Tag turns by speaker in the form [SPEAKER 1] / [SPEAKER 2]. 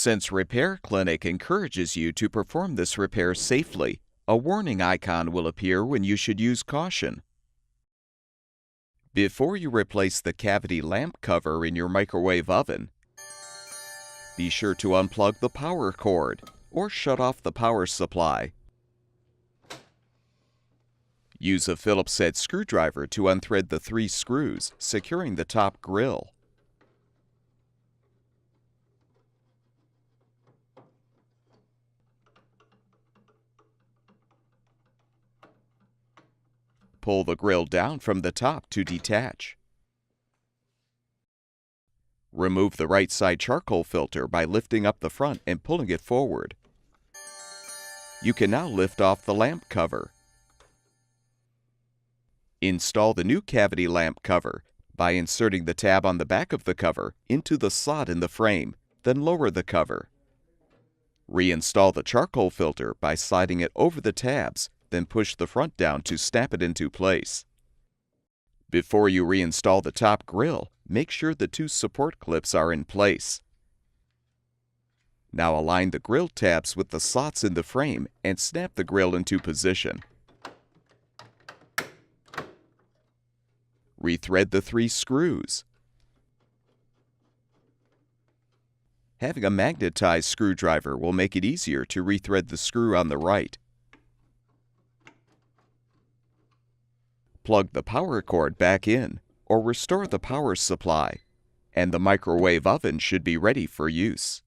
[SPEAKER 1] Since Repair Clinic encourages you to perform this repair safely, a warning icon will appear when you should use caution. Before you replace the cavity lamp cover in your microwave oven, be sure to unplug the power cord or shut off the power supply. Use a Phillips head screwdriver to unthread the 3 screws securing the top grille. Pull the grille down from the top to detach. Remove the right side charcoal filter by lifting up the front and pulling it forward. You can now lift off the lamp cover. Install the new cavity lamp cover by inserting the tab on the back of the cover into the slot in the frame, then lower the cover. Reinstall the charcoal filter by sliding it over the tabs, then push the front down to snap it into place. Before you reinstall the top grille, make sure the 2 support clips are in place. Now align the grille tabs with the slots in the frame and snap the grille into position. Rethread the 3 screws. Having a magnetized screwdriver will make it easier to rethread the screw on the right. Plug the power cord back in or restore the power supply, and the microwave oven should be ready for use.